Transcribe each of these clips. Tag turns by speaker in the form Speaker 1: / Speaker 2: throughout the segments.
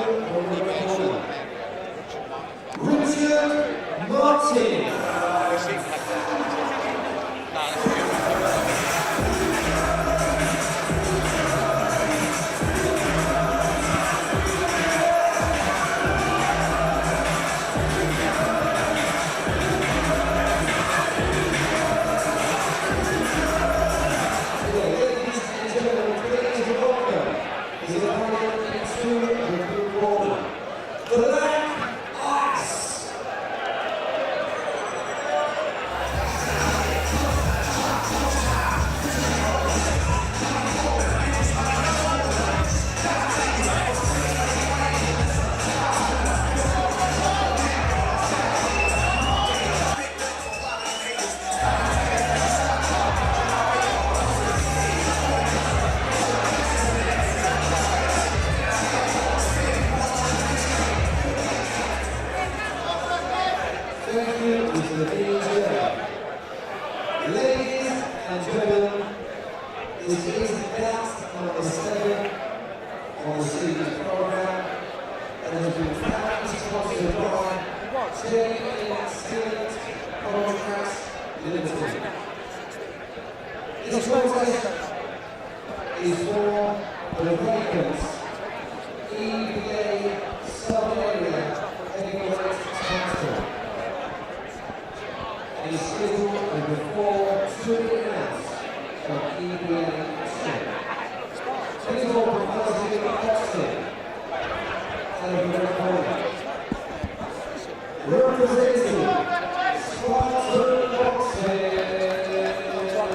Speaker 1: Richard Martin. Ladies and gentlemen, this is the last of the second on the series program that has been proudly sponsored by J.N. Contracts Limited. This contest is for the vacant EBA sub-area heavyweight title. It is scheduled over 4 2 rounds of EBA Boxing. Please all proposing in Boxing and the corner. Representing Spartan Boxing, Richard Martin.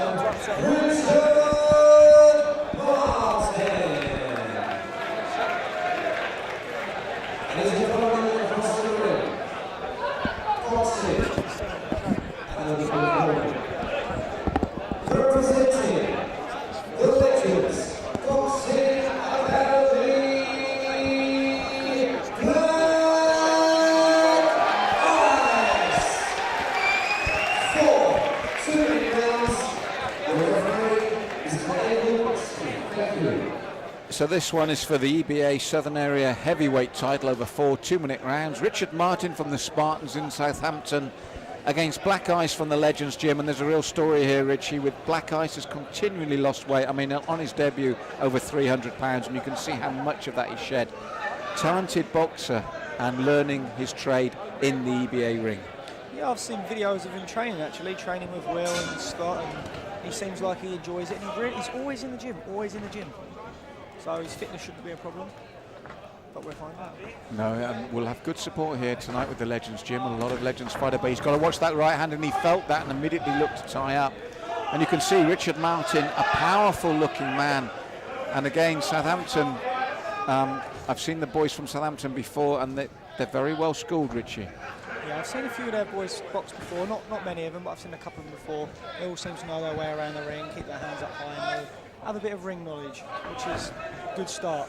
Speaker 1: As you follow across the ring, Boxing. Representing the Legends Boxing Academy, Black Ice. 4 2 rounds. The referee is able to speak. Thank you.
Speaker 2: So this one is for the EBA Southern Area Heavyweight title over 4 2-minute rounds. Richard Martin from the Spartans in Southampton against Black Ice from the Legends Gym, and there's a real story here, Richie, with Black Ice has continually lost weight. I mean, on his debut, over 300 pounds, and you can see how much of that he shed. Talented boxer and learning his trade in the EBA ring.
Speaker 3: Yeah, I've seen videos of him training, actually, training with Will and Scott, and he seems like he enjoys it, and he's always in the gym, always in the gym. So his fitness shouldn't be a problem. But we'll find out.
Speaker 2: No, we'll have good support here tonight with the Legends Gym. A lot of Legends fighter, but he's got to watch that right hand, and he felt that and immediately looked to tie up. And you can see Richard Martin, a powerful looking man. And again, Southampton, I've seen the boys from Southampton before, and they're very well schooled, Richie.
Speaker 3: Yeah, I've seen a few of their boys box before, not many of them, but I've seen a couple of them before. They all seem to know their way around the ring, keep their hands up high, and they have a bit of ring knowledge, which is a good start.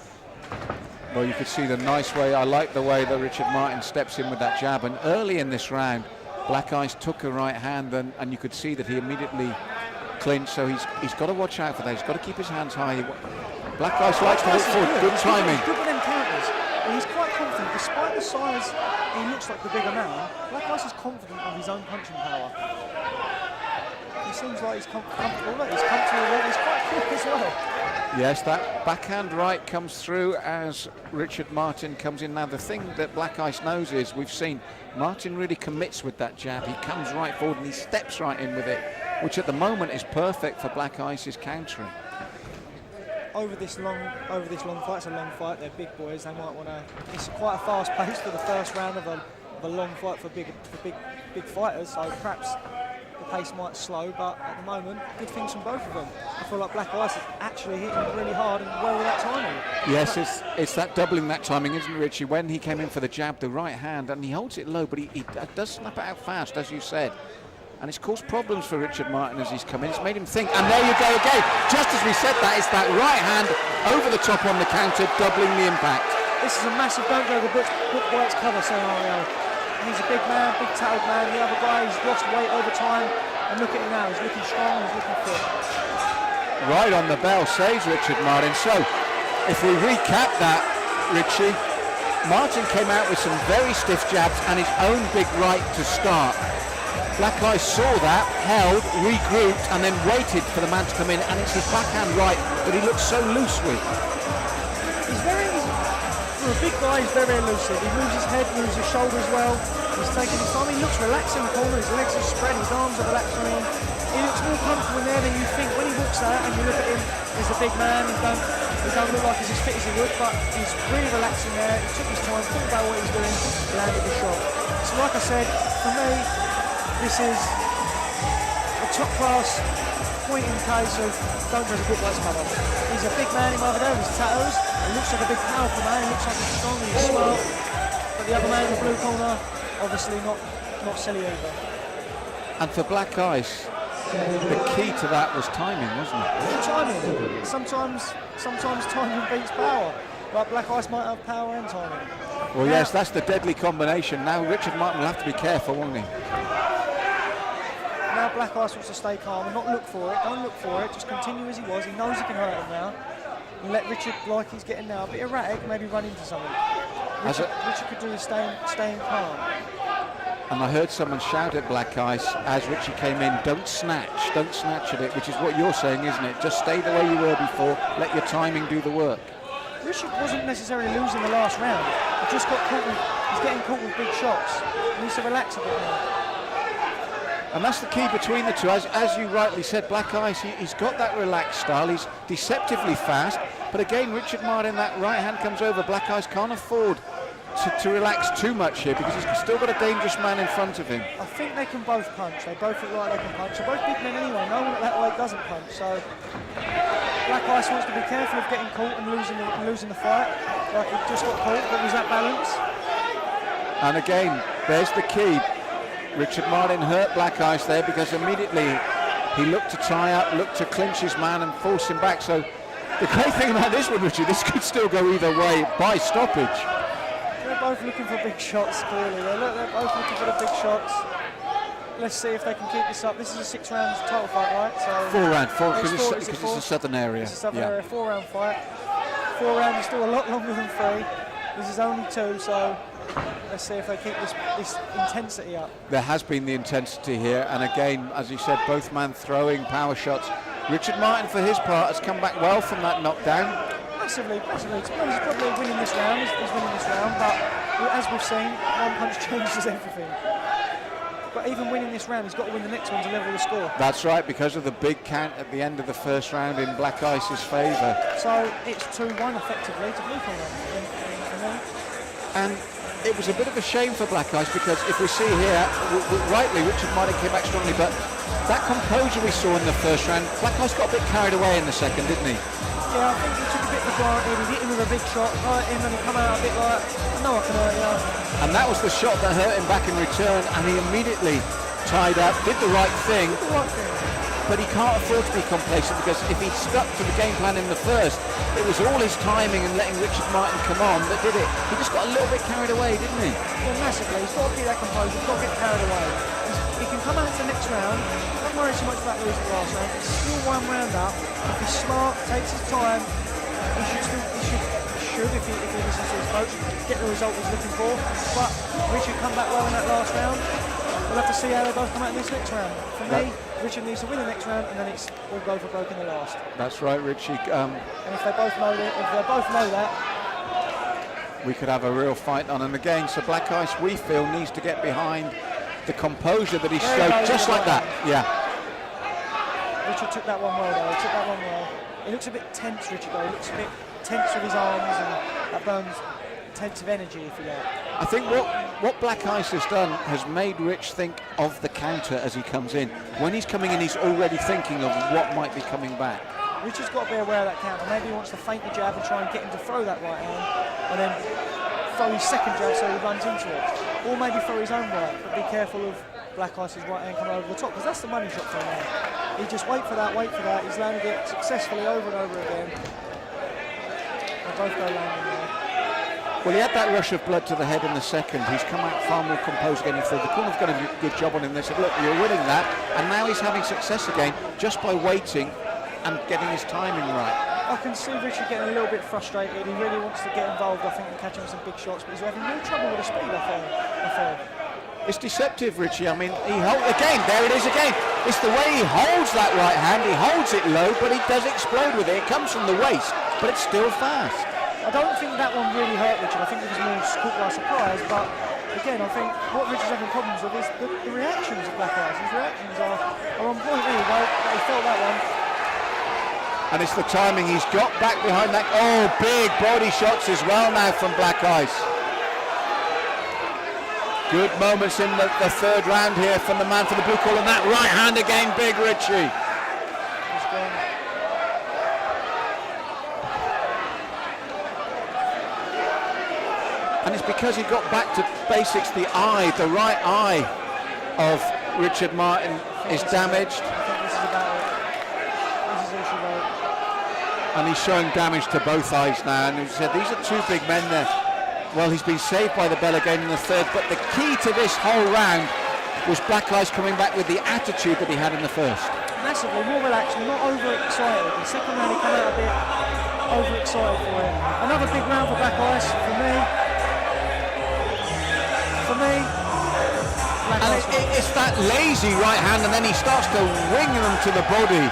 Speaker 2: Well, you could see the nice way. I like the way that Richard Martin steps in with that jab. And early in this round, Black Ice took a right hand, and you could see that he immediately clinched. So he's got to watch out for that. He's got to keep his hands high. Black Ice likes to look for good timing.
Speaker 3: He's good with them counters. And he's quite confident, despite the size. He looks like the bigger man. Black Ice is confident of his own punching power. He seems like he's comfortable. He's comfortable. He's quite quick as well.
Speaker 2: Yes, that backhand right comes through as Richard Martin comes in. Now, the thing that Black Ice knows is we've seen Martin really commits with that jab. He comes right forward and he steps right in with it, which at the moment is perfect for Black Ice's countering.
Speaker 3: Over this long fight, it's a long fight. They're big boys. They might want to. It's quite a fast pace for the first round of a long fight for big fighters. So perhaps the pace might slow, but at the moment, good things from both of them. I feel like Black Ice is actually hitting really hard and well with that timing.
Speaker 2: Yes, it's that doubling that timing, isn't it, Richie? When he came in for the jab, the right hand, and he holds it low, but he does snap it out fast, as you said. And it's caused problems for Richard Martin as he's come in. It's made him think, and there you go again. Just as we said that, it's that right hand over the top on the counter, doubling the impact.
Speaker 3: This is a massive don't go the book by its cover scenario. He's a big man, big tailed man. The other guy, he's lost weight over time. And look at him now, he's looking strong, he's looking fit.
Speaker 2: Right on the bell, saves Richard Martin. So, if we recap that, Richie, Martin came out with some very stiff jabs and his own big right to start. Black Ice saw that, held, regrouped, and then waited for the man to come in, and it's his backhand right that he looks so loose with.
Speaker 3: He's very, for a big guy, he's very elusive. He moves his head, moves his shoulders well. He's taking his time. He looks relaxed in the corner. His legs are spread, his arms are relaxed on him. He looks more comfortable in there than you think. When he walks out and you look at him, he's a big man. He don't look like he's as fit as he would, but he's really relaxing there. He took his time, thought about what he's doing, landed the shot. So like I said, for me, this is a top class point in case of don't judge a book by its cover. He's a big man, him over there with his tattoos. He looks like a big powerful man, he looks like he's strong, he's smart. But the other man in the blue corner, obviously not silly either.
Speaker 2: And for Black Ice, the key to that was timing, wasn't it?
Speaker 3: Timing. Sometimes timing beats power. But Black Ice might have power and timing.
Speaker 2: Well, yes, that's the deadly combination. Now Richard Martin will have to be careful, won't he?
Speaker 3: Now Black Ice wants to stay calm and not look for it. Don't look for it. Just continue as he was. He knows he can hurt him now. And let Richard, like he's getting now, a bit erratic, maybe run into something. Richard could do is staying calm.
Speaker 2: And I heard someone shout at Black Ice as Richie came in, don't snatch at it, which is what you're saying, isn't it? Just stay the way you were before, let your timing do the work.
Speaker 3: Richard wasn't necessarily losing the last round. He just got caught with, he's getting caught with big shots. He needs to relax a bit now.
Speaker 2: And that's the key between the two. As you rightly said, Black Ice, he's got that relaxed style, he's deceptively fast, but again, Richard Martin, that right hand comes over, Black Ice can't afford to relax too much here because he's still got a dangerous man in front of him.
Speaker 3: I think they can both punch. They both look like they can punch. They're both big men anyway. No one at that weight doesn't punch. So Black Ice wants to be careful of getting caught and losing the fight. Like he just got caught, but was that balance?
Speaker 2: And again, there's the key. Richard Martin hurt Black Ice there because immediately he looked to tie up, looked to clinch his man and force him back. So the great thing about this one, Richard, this could still go either way by stoppage.
Speaker 3: They're both looking for big shots, clearly. They're both looking for the big shots. Let's see if they can keep this up. This is a 6-round title fight, right? So
Speaker 2: 4 round, because it's a southern area.
Speaker 3: It's a southern area, 4-round fight. 4 rounds is still a lot longer than 3. This is only 2, so let's see if they keep this intensity up.
Speaker 2: There has been the intensity here, and again, as you said, both men throwing power shots. Richard Martin, for his part, has come back well from that knockdown.
Speaker 3: Massively. To be honest, he's probably winning this round. He's winning this round, but as we've seen, one punch changes everything. But even winning this round, he's got to win the next one to level the score.
Speaker 2: That's right, because of the big count at the end of the first round in Black Ice's favour.
Speaker 3: So it's 2-1 effectively to blue corner.
Speaker 2: And it was a bit of a shame for Black Ice because if we see here, rightly, Richard Martin came back strongly, but that composure we saw in the first round, Black Ice got a bit carried away in the second, didn't he?
Speaker 3: Yeah, I think he took a bit for granted. He hit him with a big shot, hurt him, and he come out a bit like, I know I can hurt you.
Speaker 2: And that was the shot that hurt him back in return, and he immediately tied up, did the right thing. But he can't afford to be complacent because if he stuck to the game plan in the first, it was all his timing and letting Richard Martin come on that did it. He just got a little bit carried away, didn't he?
Speaker 3: Yeah, massively. He's got to keep that composure. He's got to get carried away. He can come out to the next round. Don't worry so much about losing the last round. It's still 1 round up. If he's smart, takes his time, he should, if he listens to his coach, get the result he's looking for. But Richard come back well in that last round. We'll have to see how they both come out in this next round. For me, Richard needs to win the next round, and then it's all go for broke in the last.
Speaker 2: That's right, Richie.
Speaker 3: And if they both know that,
Speaker 2: we could have a real fight on. And again, so Black Ice, we feel, needs to get behind the composure that he showed, just like that. Yeah.
Speaker 3: Richard took that one well, though. He took that one well. He looks a bit tense, Richard, though. He looks a bit tense with his arms, and that burns intensive energy, if you like.
Speaker 2: I think what Black Ice has done has made Rich think of the counter as he comes in. When he's coming in, he's already thinking of what might be coming back.
Speaker 3: Richard's got to be aware of that counter. Maybe he wants to feint the jab and try and get him to throw that right hand, and then throw his second jab so he runs into it. Or maybe throw his own right, but be careful of Black Ice's right hand coming over the top, because that's the money shot for him now. He just wait for that. He's landed it successfully over and over again. They both go landing there.
Speaker 2: Well, he had that rush of blood to the head in the second. He's come out far more composed getting through. The corner's done a good job on him. They said, look, you're winning that. And now he's having success again just by waiting and getting his timing right.
Speaker 3: I can see Richard getting a little bit frustrated. He really wants to get involved, I think, and catch him some big shots, but he's having no trouble with the speed, I feel.
Speaker 2: It's deceptive, Richie. I mean, again, there it is again. It's the way he holds that right hand. He holds it low, but he does explode with it. It comes from the waist, but it's still fast.
Speaker 3: I don't think that one really hurt Richard. I think it was more caught by surprise, but again, I think what Richard's having problems with is the reactions of Black Ice. His reactions are on point. There you go. He felt that one.
Speaker 2: And it's the timing. He's got back behind that. Oh, big body shots as well now from Black Ice. Good moments in the third round here from the man for the blue corner. And that right hand again, big Richie. And it's because he got back to basics. The right eye of Richard Martin is damaged.
Speaker 3: I think this is about it. This is all she wrote.
Speaker 2: And he's showing damage to both eyes now. And he said, these are two big men there. Well, he's been saved by the bell again in the third. But the key to this whole round was Black Ice coming back with the attitude that he had in the first.
Speaker 3: Massively, more relaxed, not overexcited. The second round he came out a bit overexcited for it. Another big round for Black Ice for me.
Speaker 2: And it's that lazy right hand, and then he starts to wing them to the body,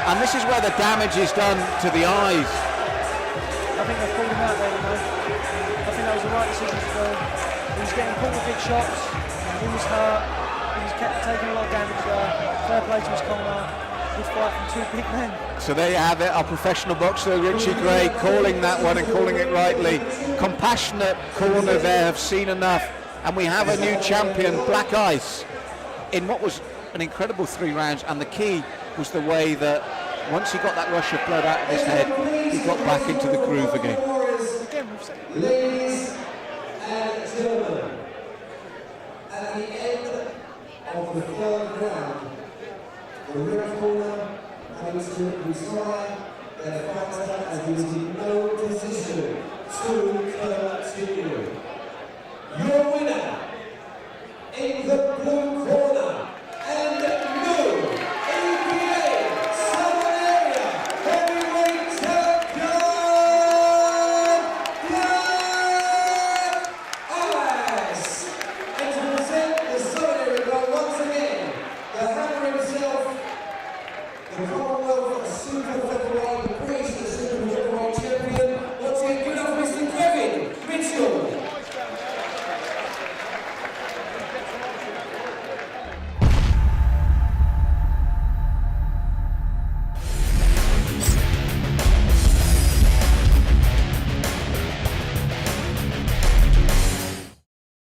Speaker 2: and this is where the damage is done to the eyes.
Speaker 3: I think they've pulled him out there, you know. I think that was the right decision to do. He was getting caught with big shots. He was hurt. He was taking a lot of damage there. Fair play to his corner. Good fight from two big men. So
Speaker 2: there you have it, our professional boxer Richie Gray calling that one and calling it rightly. Compassionate corner there, have seen enough. And we have a new champion, Black Ice, in what was an incredible 3 rounds. And the key was the way that once he got that rush of blood out of his head, he got back into the groove again.
Speaker 1: Ladies and gentlemen, at the end of the third round, the red corner comes to retire their fighter as he was in no position to